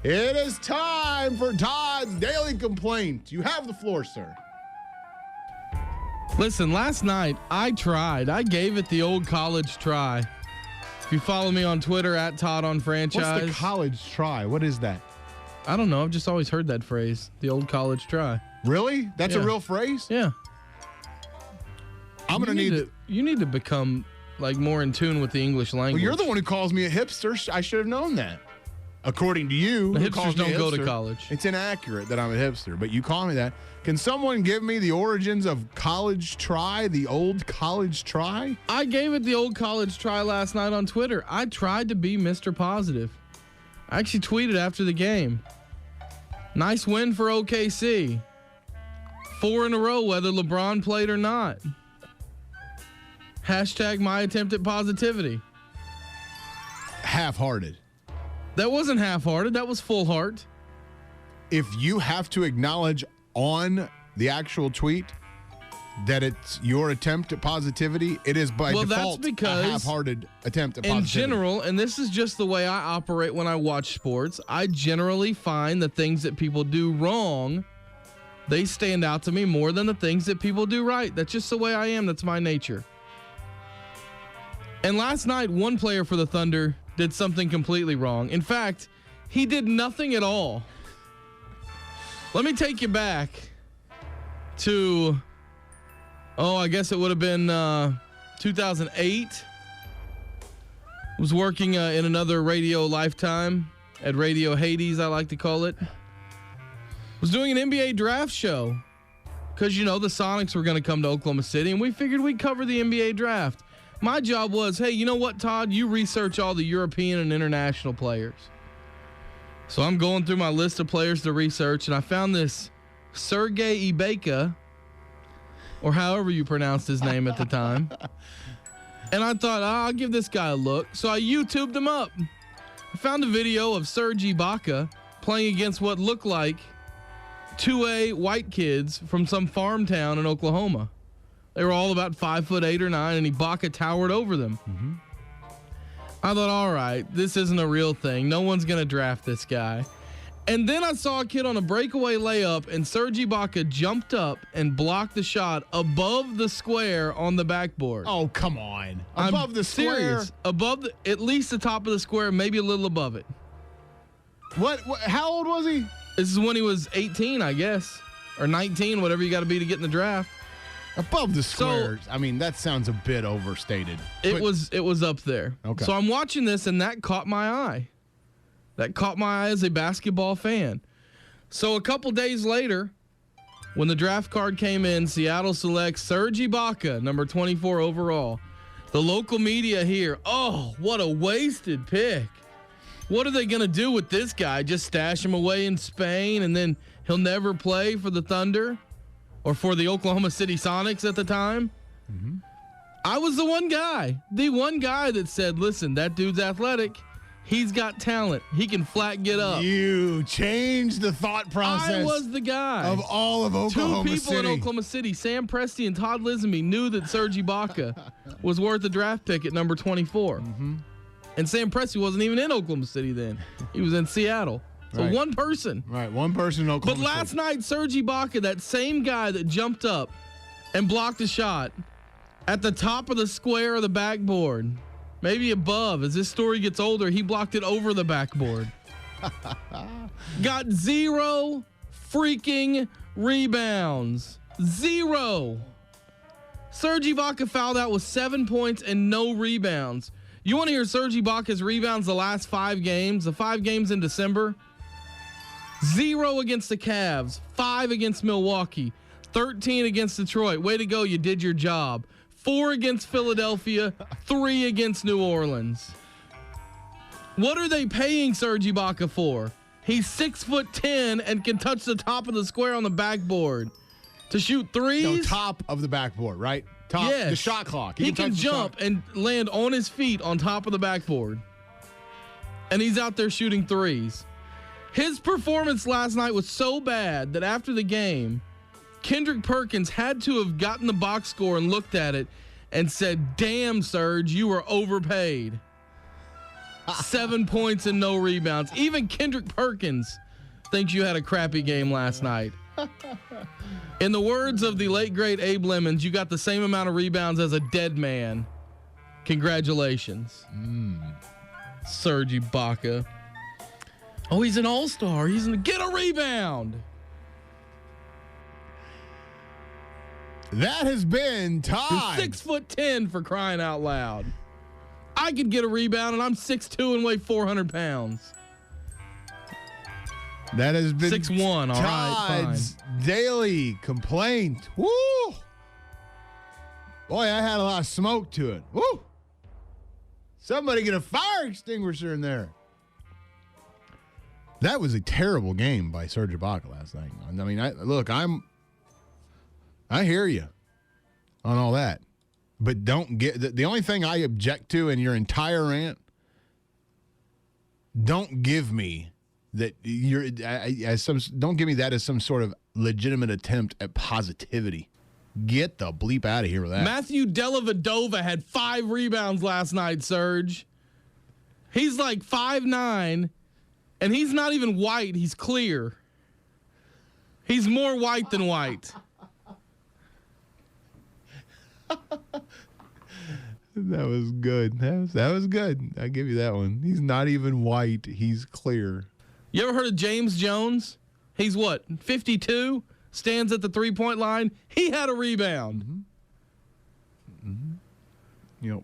It is time for Todd's Daily Complaint. You have the floor, sir. Listen, last night I tried. I gave it the old college try. If you follow me on Twitter at Todd on Franchise. What's the college try? What is that? I don't know. I've just always heard that phrase, the old college try. Really? That's a real phrase? Yeah. I'm going to need You need to become like more in tune with the English language. Well, you're the one who calls me a hipster. I should have known that. According to you, the who hipsters calls me don't a go to hipster, college. It's inaccurate that I'm a hipster, but you call me that. Can someone give me the origins of college try, the old college try? I gave it the old college try last night on Twitter. I tried to be Mr. Positive. I actually tweeted after the game. Nice win for OKC. 4 in a row, whether LeBron played or not. Hashtag my attempt at positivity. Half-hearted. That wasn't half-hearted. That was full heart. If you have to acknowledge on the actual tweet that it's your attempt at positivity, it is by default that's because a half-hearted attempt at positivity. In general, and this is just the way I operate when I watch sports, I generally find the things that people do wrong, they stand out to me more than the things that people do right. That's just the way I am. That's my nature. And last night, one player for the Thunder did something completely wrong. In fact, he did nothing at all. Let me take you back to, I guess it would have been 2008. I was working in another radio lifetime at Radio Hades, I like to call it. Was doing an NBA draft show because, the Sonics were going to come to Oklahoma City, and we figured we'd cover the NBA draft. My job was, hey, you know what, Todd? You research all the European and international players. So I'm going through my list of players to research, and I found this Serge Ibaka, or however you pronounced his name at the time. And I thought, I'll give this guy a look. So I YouTubed him up. I found a video of Serge Ibaka playing against what looked like 2A white kids from some farm town in Oklahoma. They were all about 5'8" or 9", and Ibaka towered over them. Mm-hmm. I thought, all right, this isn't a real thing. No one's going to draft this guy. And then I saw a kid on a breakaway layup, and Serge Ibaka jumped up and blocked the shot above the square on the backboard. Oh, come on. Above the square? Serious. Above at least the top of the square, maybe a little above it. What? How old was he? This is when he was 18, I guess, or 19, whatever you got to be to get in the draft. Above the squares. So, that sounds a bit overstated. It was up there. Okay. So I'm watching this, and that caught my eye. That caught my eye as a basketball fan. So a couple days later, when the draft card came in, Seattle selects Serge Ibaka, number 24 overall. The local media here, oh, what a wasted pick. What are they going to do with this guy? Just stash him away in Spain, and then he'll never play for the Thunder? Or for the Oklahoma City Sonics at the time. Mm-hmm. I was the one guy that said, listen, that dude's athletic. He's got talent. He can flat get up. You changed the thought process. I was the guy. Of all of Oklahoma City. 2 people in Oklahoma City, Sam Presti and Todd Lisenbee, knew that Serge Ibaka was worth a draft pick at number 24. Mm-hmm. And Sam Presti wasn't even in Oklahoma City then. He was in Seattle. So right. One person. Right, one person in Oklahoma But last night, Serge Ibaka, that same guy that jumped up and blocked a shot at the top of the square of the backboard, maybe above. As this story gets older, he blocked it over the backboard. Got 0 freaking rebounds. 0. Serge Ibaka fouled out with 7 points and no rebounds. You want to hear Serge Ibaka's rebounds the last 5 games, the 5 games in December? 0 against the Cavs, 5 against Milwaukee, 13 against Detroit. Way to go, you did your job. 4 against Philadelphia, 3 against New Orleans. What are they paying Serge Ibaka for? He's 6'10" and can touch the top of the square on the backboard to shoot threes. No, top of the backboard, right? Top, yes. The shot clock. He can jump and land on his feet on top of the backboard. And he's out there shooting threes. His performance last night was so bad that after the game, Kendrick Perkins had to have gotten the box score and looked at it and said, damn, Serge, you were overpaid. 7 points and no rebounds. Even Kendrick Perkins thinks you had a crappy game last night. In the words of the late great Abe Lemons, you got the same amount of rebounds as a dead man. Congratulations. Serge Ibaka. Oh, he's an all-star. He's going to get a rebound. That has been Todd. 6'10" for crying out loud. I could get a rebound, and I'm 6'2" and weigh 400 pounds. That has been 6'1". All right, Todd's fine. daily complaint. Woo! Boy, I had a lot of smoke to it. Woo! Somebody get a fire extinguisher in there. That was a terrible game by Serge Ibaka last night. I mean, I hear you on all that, but don't get the only thing I object to in your entire rant. Don't give me that don't give me that as some sort of legitimate attempt at positivity. Get the bleep out of here with that. Matthew Dellavedova had 5 rebounds last night, Serge. He's like 5'9", and he's not even white. He's clear. He's more white than white. That was good. That was good. I give you that one. He's not even white. He's clear. You ever heard of James Jones? He's what, 52? Stands at the 3-point line. He had a rebound. Yep.